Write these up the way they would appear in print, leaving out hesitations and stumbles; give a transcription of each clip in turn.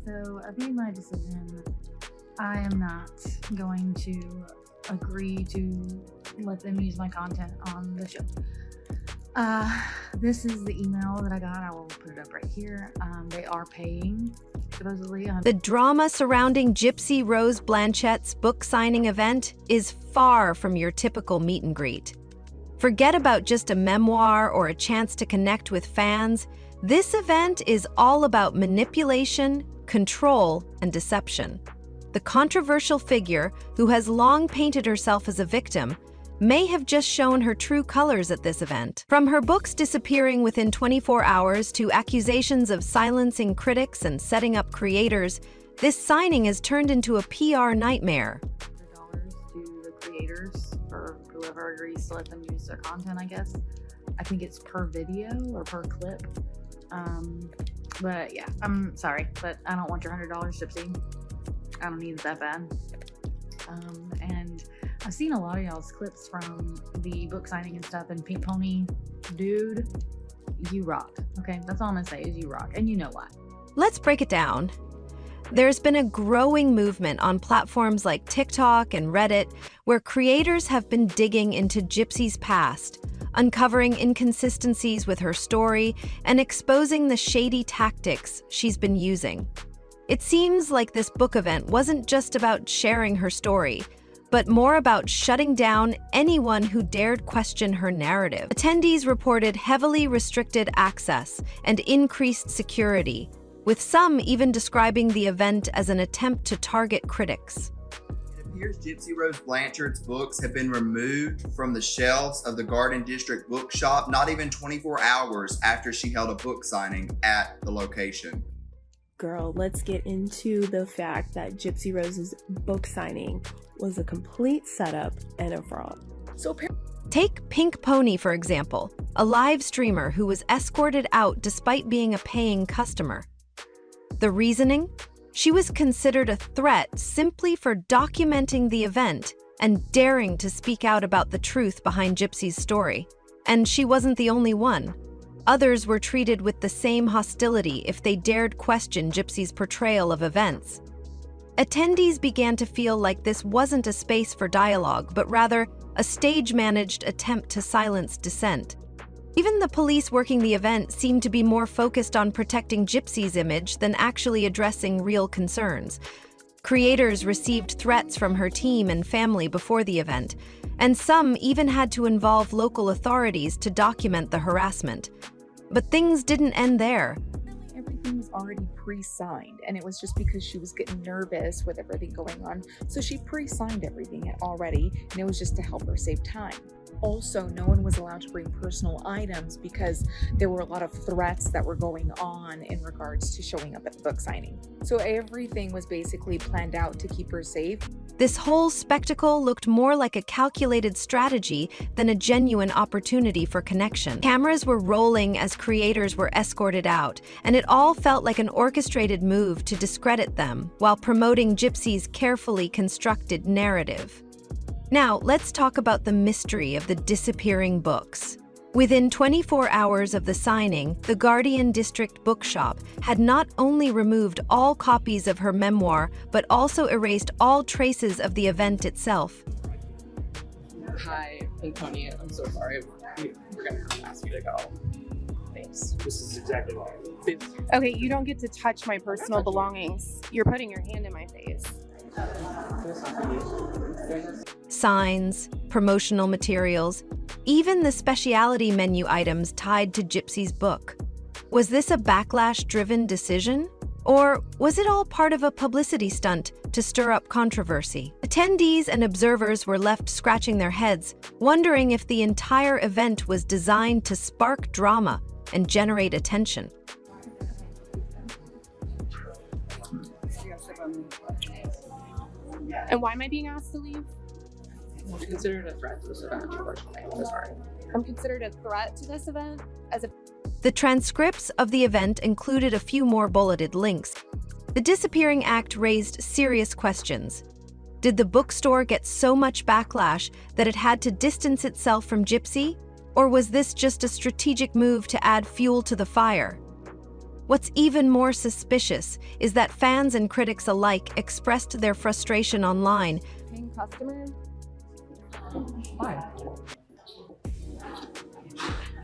So I've made my decision. I am not going to agree to let them use my content on the show. This is the email that I got. I will put it up right here. They are paying, supposedly. The drama surrounding Gypsy-Rose Blanchette's book signing event is far from your typical meet and greet. Forget about just a memoir or a chance to connect with fans. This event is all about manipulation, control, and deception. The controversial figure, who has long painted herself as a victim, may have just shown her true colors at this event. From her books disappearing within 24 hours to accusations of silencing critics and setting up creators, this signing has turned into a PR nightmare. $100 to the creators, or whoever agrees to let them use their content, I guess. I think it's per video or per clip. But yeah, I'm sorry, but I don't want your $100, Gypsy. I don't need it that bad. And I've seen a lot of y'all's clips from the book signing and stuff, and Pink Pony, dude, you rock. Okay, that's all I'm gonna say is you rock, and you know why. Let's break it down. There's been a growing movement on platforms like TikTok and Reddit where creators have been digging into Gypsy's past, uncovering inconsistencies with her story, and exposing the shady tactics she's been using. It seems like this book event wasn't just about sharing her story, but more about shutting down anyone who dared question her narrative. Attendees reported heavily restricted access and increased security, with some even describing the event as an attempt to target critics. It appears Gypsy-Rose Blanchard's books have been removed from the shelves of the Garden District bookshop not even 24 hours after she held a book signing at the location. Girl, let's get into the fact that Gypsy-Rose's book signing was a complete setup and a fraud. Take Pink Pony, for example, a live streamer who was escorted out despite being a paying customer. The reasoning? She was considered a threat simply for documenting the event and daring to speak out about the truth behind Gypsy's story. And she wasn't the only one. Others were treated with the same hostility if they dared question Gypsy's portrayal of events. Attendees began to feel like this wasn't a space for dialogue, but rather a stage-managed attempt to silence dissent. Even the police working the event seemed to be more focused on protecting Gypsy's image than actually addressing real concerns. Creators received threats from her team and family before the event, and some even had to involve local authorities to document the harassment. But things didn't end there. Everything was already pre-signed, and it was just because she was getting nervous with everything going on. So she pre-signed everything already, and it was just to help her save time. Also, no one was allowed to bring personal items because there were a lot of threats that were going on in regards to showing up at the book signing. So everything was basically planned out to keep her safe. This whole spectacle looked more like a calculated strategy than a genuine opportunity for connection. Cameras were rolling as creators were escorted out, and it all felt like an orchestrated move to discredit them while promoting Gypsy's carefully constructed narrative. Now, let's talk about the mystery of the disappearing books. Within 24 hours of the signing, the Guardian District bookshop had not only removed all copies of her memoir, but also erased all traces of the event itself. Hi, Pink Pony. I'm so sorry. We're gonna have to ask you to go. Thanks. This is exactly why. Okay, you don't get to touch my personal belongings. You're putting your hand in my face. Signs, promotional materials, even the specialty menu items tied to Gypsy's book. Was this a backlash-driven decision? Or was it all part of a publicity stunt to stir up controversy? Attendees and observers were left scratching their heads, wondering if the entire event was designed to spark drama and generate attention. And why am I being asked to leave? She's considered a threat to this event, unfortunately. I'm so sorry. I'm considered a threat to this event as a... The transcripts of the event included a few more bulleted links. The disappearing act raised serious questions. Did the bookstore get so much backlash that it had to distance itself from Gypsy? Or was this just a strategic move to add fuel to the fire? What's even more suspicious is that fans and critics alike expressed their frustration online. Paying customer? Fine.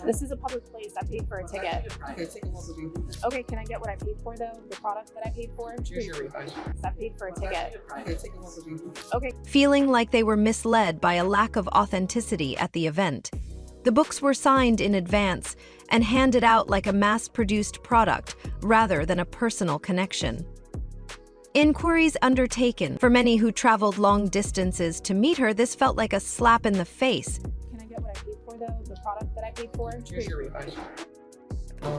This is a public place. I paid for a ticket. Okay, take a look. Okay, can I get what I paid for though? The product that I paid for? Here's your refund. I paid for a ticket. Okay, take a look. Okay. Feeling like they were misled by a lack of authenticity at the event. The books were signed in advance and handed out like a mass-produced product rather than a personal connection. Inquiries undertaken. For many who traveled long distances to meet her, this felt like a slap in the face. Can I get what I paid for though? The product that I paid for? Here's your refund.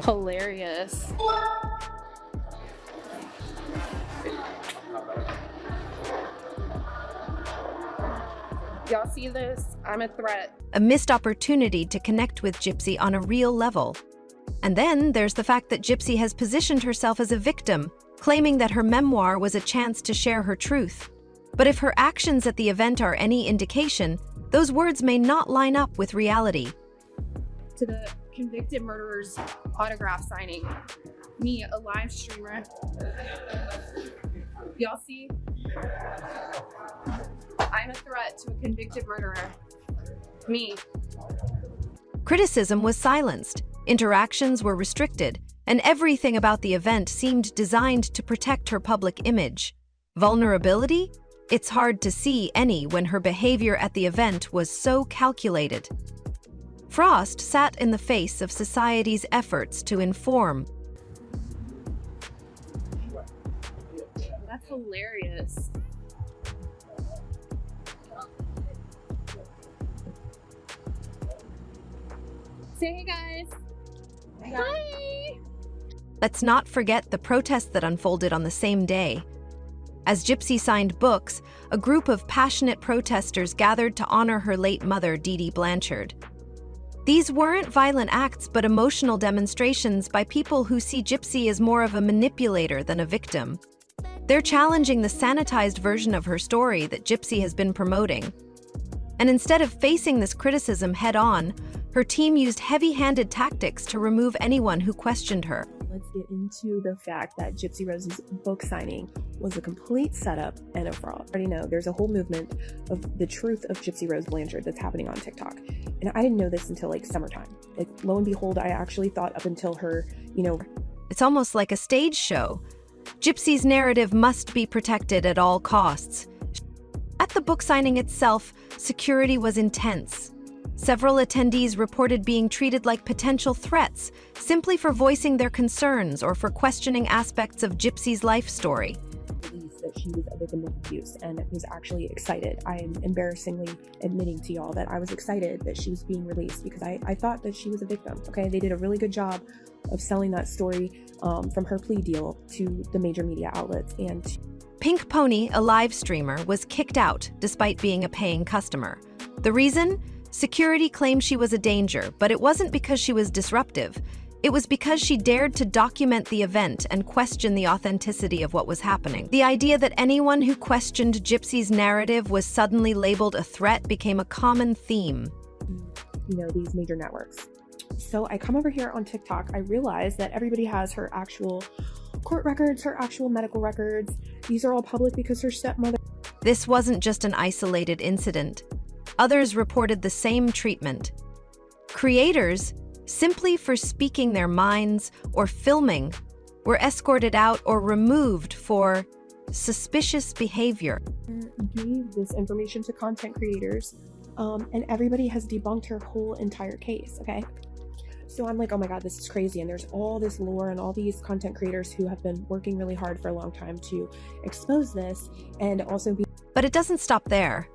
Hilarious. Y'all see this? I'm a threat. A missed opportunity to connect with Gypsy on a real level. And then there's the fact that Gypsy has positioned herself as a victim, claiming that her memoir was a chance to share her truth. But if her actions at the event are any indication, those words may not line up with reality. To the convicted murderer's autograph signing. Me, a live streamer. Y'all see? I'm a threat to a convicted murderer. Me. Criticism was silenced, interactions were restricted, and everything about the event seemed designed to protect her public image. Vulnerability? It's hard to see any when her behavior at the event was so calculated. Frost sat in the face of society's efforts to inform. That's hilarious. Say hey guys. Hi. Let's not forget the protests that unfolded on the same day. As Gypsy signed books, a group of passionate protesters gathered to honor her late mother, Dee Blanchard. These weren't violent acts, but emotional demonstrations by people who see Gypsy as more of a manipulator than a victim. They're challenging the sanitized version of her story that Gypsy has been promoting. And instead of facing this criticism head-on, her team used heavy-handed tactics to remove anyone who questioned her. Let's get into the fact that Gypsy Rose's book signing was a complete setup and a fraud. I already know there's a whole movement of the truth of Gypsy Rose Blanchard that's happening on TikTok. And I didn't know this until like summertime. Like, lo and behold, I actually thought up until her, It's almost like a stage show. Gypsy's narrative must be protected at all costs. At the book signing itself, security was intense. Several attendees reported being treated like potential threats simply for voicing their concerns or for questioning aspects of Gypsy's life story. That she was a victim of abuse and was actually excited. I am embarrassingly admitting to y'all that I was excited that she was being released because I thought that she was a victim. Okay, they did a really good job of selling that story from her plea deal to the major media outlets. And Pink Pony, a live streamer, was kicked out despite being a paying customer. The reason? Security claimed she was a danger, but it wasn't because she was disruptive. It was because she dared to document the event and question the authenticity of what was happening. The idea that anyone who questioned Gypsy's narrative was suddenly labeled a threat became a common theme. These major networks. So I come over here on TikTok, I realize that everybody has her actual court records, her actual medical records. These are all public because her stepmother. This wasn't just an isolated incident. Others reported the same treatment. Creators, simply for speaking their minds or filming, were escorted out or removed for suspicious behavior. Gave this information to content creators, and everybody has debunked her whole entire case, okay? So I'm like, oh my God, this is crazy. And there's all this lore and all these content creators who have been working really hard for a long time to expose this and also be. But it doesn't stop there.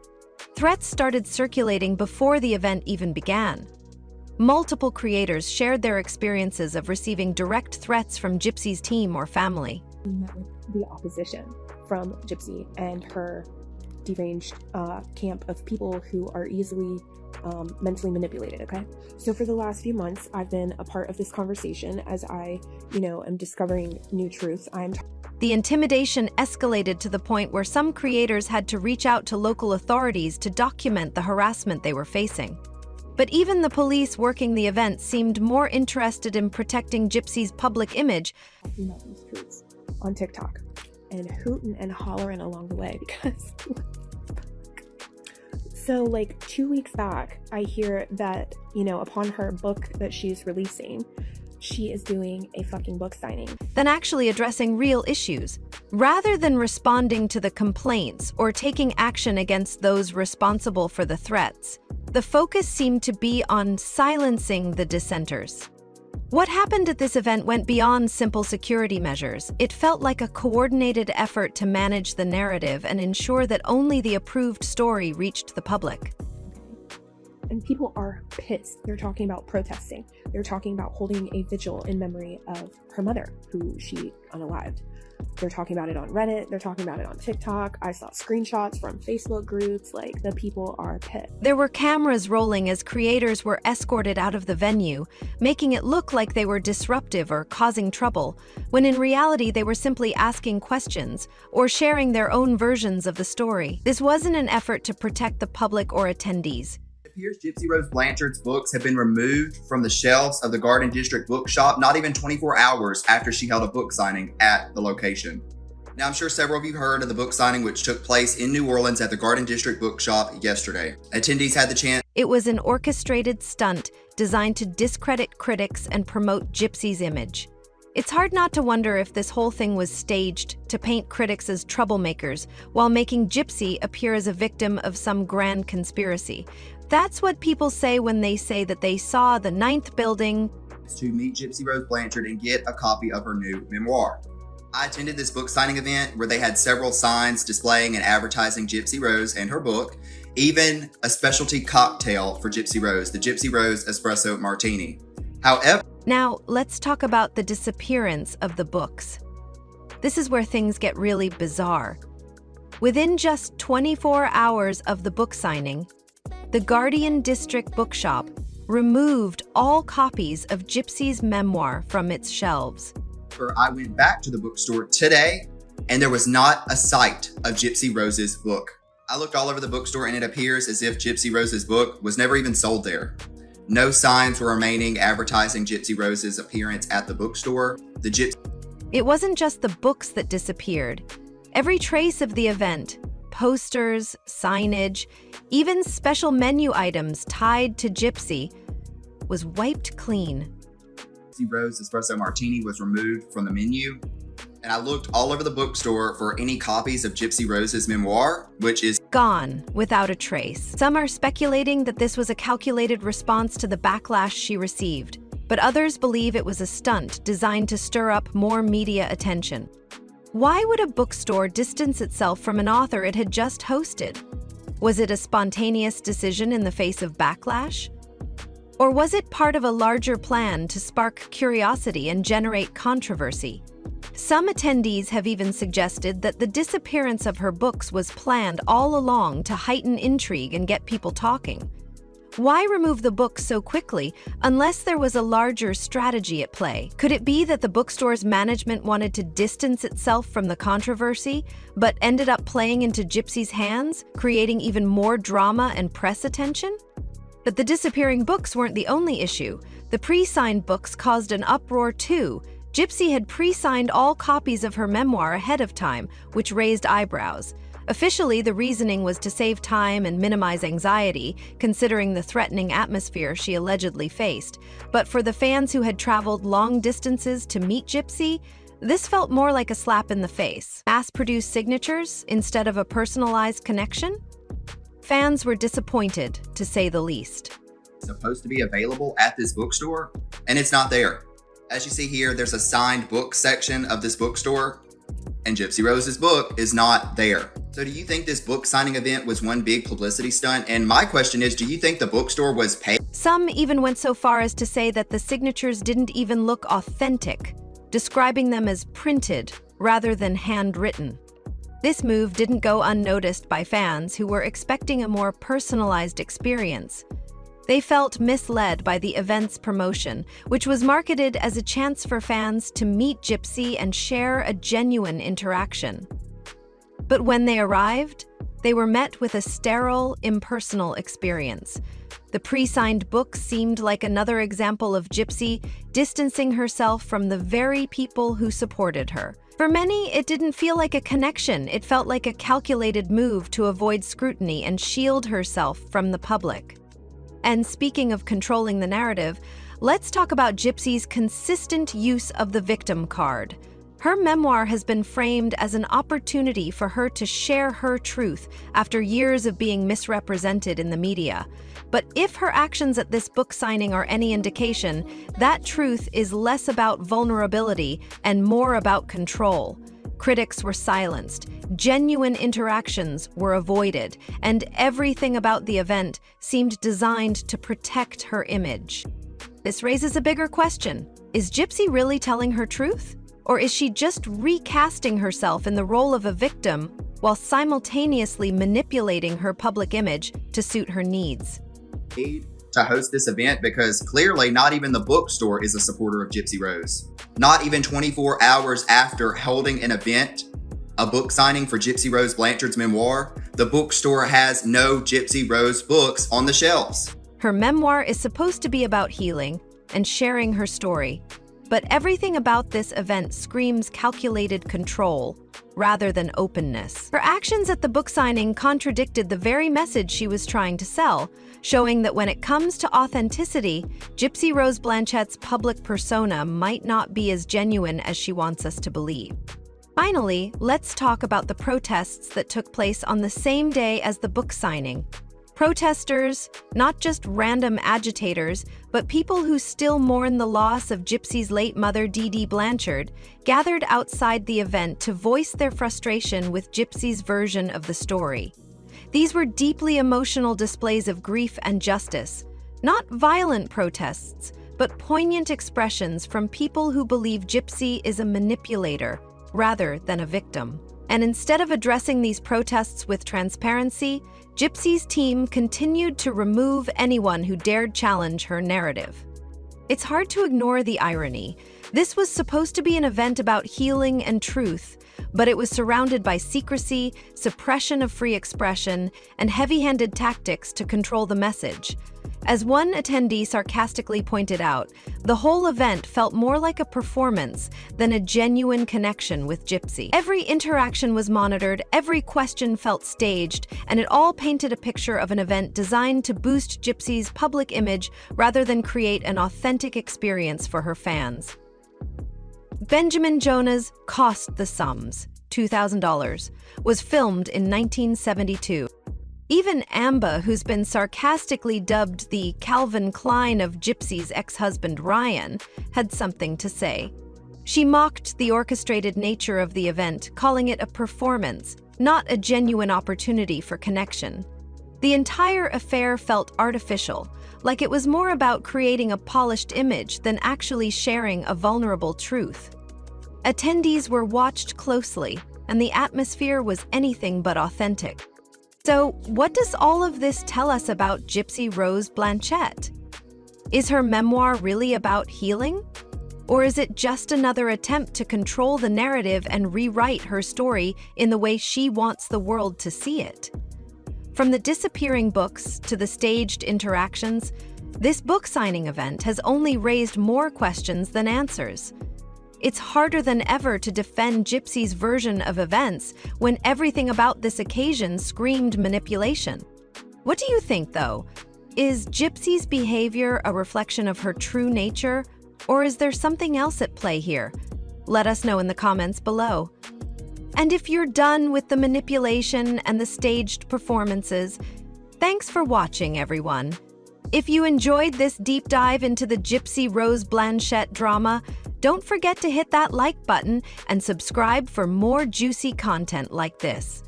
Threats started circulating before the event even began. Multiple creators shared their experiences of receiving direct threats from Gypsy's team or family. We met with the opposition from Gypsy and her deranged camp of people who are easily mentally manipulated, okay? So for the last few months, I've been a part of this conversation as I, am discovering new truths. The intimidation escalated to the point where some creators had to reach out to local authorities to document the harassment they were facing. But even the police working the event seemed more interested in protecting Gypsy's public image. Talking about these truths on TikTok and hooting and hollering along the way because so like 2 weeks back, I hear that, upon her book that she's releasing, she is doing a fucking book signing. Than actually addressing real issues. Rather than responding to the complaints or taking action against those responsible for the threats, the focus seemed to be on silencing the dissenters. What happened at this event went beyond simple security measures. It felt like a coordinated effort to manage the narrative and ensure that only the approved story reached the public. And people are pissed. They're talking about protesting. They're talking about holding a vigil in memory of her mother, who she unalived. They're talking about it on Reddit. They're talking about it on TikTok. I saw screenshots from Facebook groups. Like, the people are pissed. There were cameras rolling as creators were escorted out of the venue, making it look like they were disruptive or causing trouble, when in reality they were simply asking questions or sharing their own versions of the story. This wasn't an effort to protect the public or attendees. It appears Gypsy Rose Blanchard's books have been removed from the shelves of the Garden District bookshop not even 24 hours after she held a book signing at the location. Now, I'm sure several of you heard of the book signing which took place in New Orleans at the Garden District bookshop yesterday. Attendees had the chance. It was an orchestrated stunt designed to discredit critics and promote Gypsy's image. It's hard not to wonder if this whole thing was staged to paint critics as troublemakers while making Gypsy appear as a victim of some grand conspiracy. That's what people say when they say that they saw the 9th building To meet Gypsy Rose Blanchard and get a copy of her new memoir. I attended this book signing event where they had several signs displaying and advertising Gypsy Rose and her book, even a specialty cocktail for Gypsy Rose, the Gypsy Rose Espresso Martini. However, Now, let's talk about the disappearance of the books. This is where things get really bizarre. Within just 24 hours of the book signing, the Guardian District Bookshop removed all copies of Gypsy's memoir from its shelves. I went back to the bookstore today and there was not a sight of Gypsy Rose's book. I looked all over the bookstore and it appears as if Gypsy Rose's book was never even sold there. No signs were remaining advertising Gypsy Rose's appearance at the bookstore. It wasn't just the books that disappeared. Every trace of the event, posters, signage, even special menu items tied to Gypsy, was wiped clean. Gypsy Rose Espresso Martini was removed from the menu. And I looked all over the bookstore for any copies of Gypsy Rose's memoir, which is Gone without a trace. Some are speculating that this was a calculated response to the backlash she received, but others believe it was a stunt designed to stir up more media attention. Why would a bookstore distance itself from an author it had just hosted? Was it a spontaneous decision in the face of backlash? Or was it part of a larger plan to spark curiosity and generate controversy? Some attendees have even suggested that the disappearance of her books was planned all along to heighten intrigue and get people talking. Why remove the books so quickly unless there was a larger strategy at play? Could it be that the bookstore's management wanted to distance itself from the controversy, but ended up playing into Gypsy's hands, creating even more drama and press attention? But the disappearing books weren't the only issue. The pre-signed books caused an uproar too. Gypsy had pre-signed all copies of her memoir ahead of time, which raised eyebrows. Officially, the reasoning was to save time and minimize anxiety, considering the threatening atmosphere she allegedly faced. But for the fans who had traveled long distances to meet Gypsy, this felt more like a slap in the face. Mass-produced signatures instead of a personalized connection? Fans were disappointed, to say the least. supposed to be available at this bookstore, and it's not there. As you see here, there's a signed book section of this bookstore, and Gypsy Rose's book is not there. So do you think this book signing event was one big publicity stunt? And my question is, do you think the bookstore was paid? Some even went so far as to say that the signatures didn't even look authentic, describing them as printed rather than handwritten. This move didn't go unnoticed by fans who were expecting a more personalized experience. They felt misled by the event's promotion, which was marketed as a chance for fans to meet Gypsy and share a genuine interaction. But when they arrived, they were met with a sterile, impersonal experience. The pre-signed book seemed like another example of Gypsy distancing herself from the very people who supported her. For many, it didn't feel like a connection. It felt like a calculated move to avoid scrutiny and shield herself from the public. And speaking of controlling the narrative, let's talk about Gypsy's consistent use of the victim card. Her memoir has been framed as an opportunity for her to share her truth after years of being misrepresented in the media. But if her actions at this book signing are any indication, that truth is less about vulnerability and more about control. Critics were silenced, genuine interactions were avoided, and everything about the event seemed designed to protect her image. This raises a bigger question. Is Gypsy really telling her truth? Or is she just recasting herself in the role of a victim while simultaneously manipulating her public image to suit her needs? To host this event because clearly not even the bookstore is a supporter of gypsy-rose. Not even 24 hours after holding an event, a book signing for Gypsy-Rose Blanchard's memoir, the bookstore has no Gypsy-Rose books on the shelves. Her memoir is supposed to be about healing and sharing her story, but everything about this event screams calculated control rather than openness. Her actions at the book signing contradicted the very message she was trying to sell, showing that when it comes to authenticity, Gypsy-Rose Blanchette's public persona might not be as genuine as she wants us to believe. Finally, let's talk about the protests that took place on the same day as the book signing. Protesters, not just random agitators, but people who still mourn the loss of Gypsy's late mother, Dee Blanchard, gathered outside the event to voice their frustration with Gypsy's version of the story. These were deeply emotional displays of grief and justice, not violent protests, but poignant expressions from people who believe Gypsy is a manipulator rather than a victim. And instead of addressing these protests with transparency, Gypsy's team continued to remove anyone who dared challenge her narrative. It's hard to ignore the irony. This was supposed to be an event about healing and truth, but it was surrounded by secrecy, suppression of free expression, and heavy-handed tactics to control the message. As one attendee sarcastically pointed out, the whole event felt more like a performance than a genuine connection with Gypsy. Every interaction was monitored, every question felt staged, and it all painted a picture of an event designed to boost Gypsy's public image rather than create an authentic experience for her fans. Benjamin Jonah's Cost the Sums, $2,000, was filmed in 1972. Even Amba, who's been sarcastically dubbed the Calvin Klein of Gypsy's ex-husband Ryan, had something to say. She mocked the orchestrated nature of the event, calling it a performance, not a genuine opportunity for connection. The entire affair felt artificial, like it was more about creating a polished image than actually sharing a vulnerable truth. Attendees were watched closely, and the atmosphere was anything but authentic. So, what does all of this tell us about Gypsy-Rose Blanchette? Is her memoir really about healing? Or is it just another attempt to control the narrative and rewrite her story in the way she wants the world to see it? From the disappearing books to the staged interactions, this book signing event has only raised more questions than answers. It's harder than ever to defend Gypsy's version of events when everything about this occasion screamed manipulation. What do you think, though? Is Gypsy's behavior a reflection of her true nature, or is there something else at play here? Let us know in the comments below. And if you're done with the manipulation and the staged performances, thanks for watching, everyone. If you enjoyed this deep dive into the Gypsy-Rose Blanchette drama, don't forget to hit that like button and subscribe for more juicy content like this.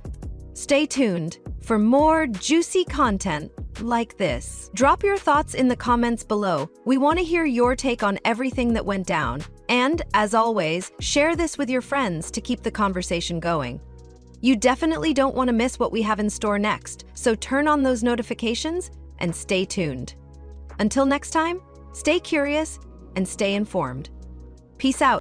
Stay tuned for more juicy content like this. Drop your thoughts in the comments below. We want to hear your take on everything that went down. And, as always, share this with your friends to keep the conversation going. You definitely don't want to miss what we have in store next, so turn on those notifications and stay tuned. Until next time, stay curious and stay informed. Peace out.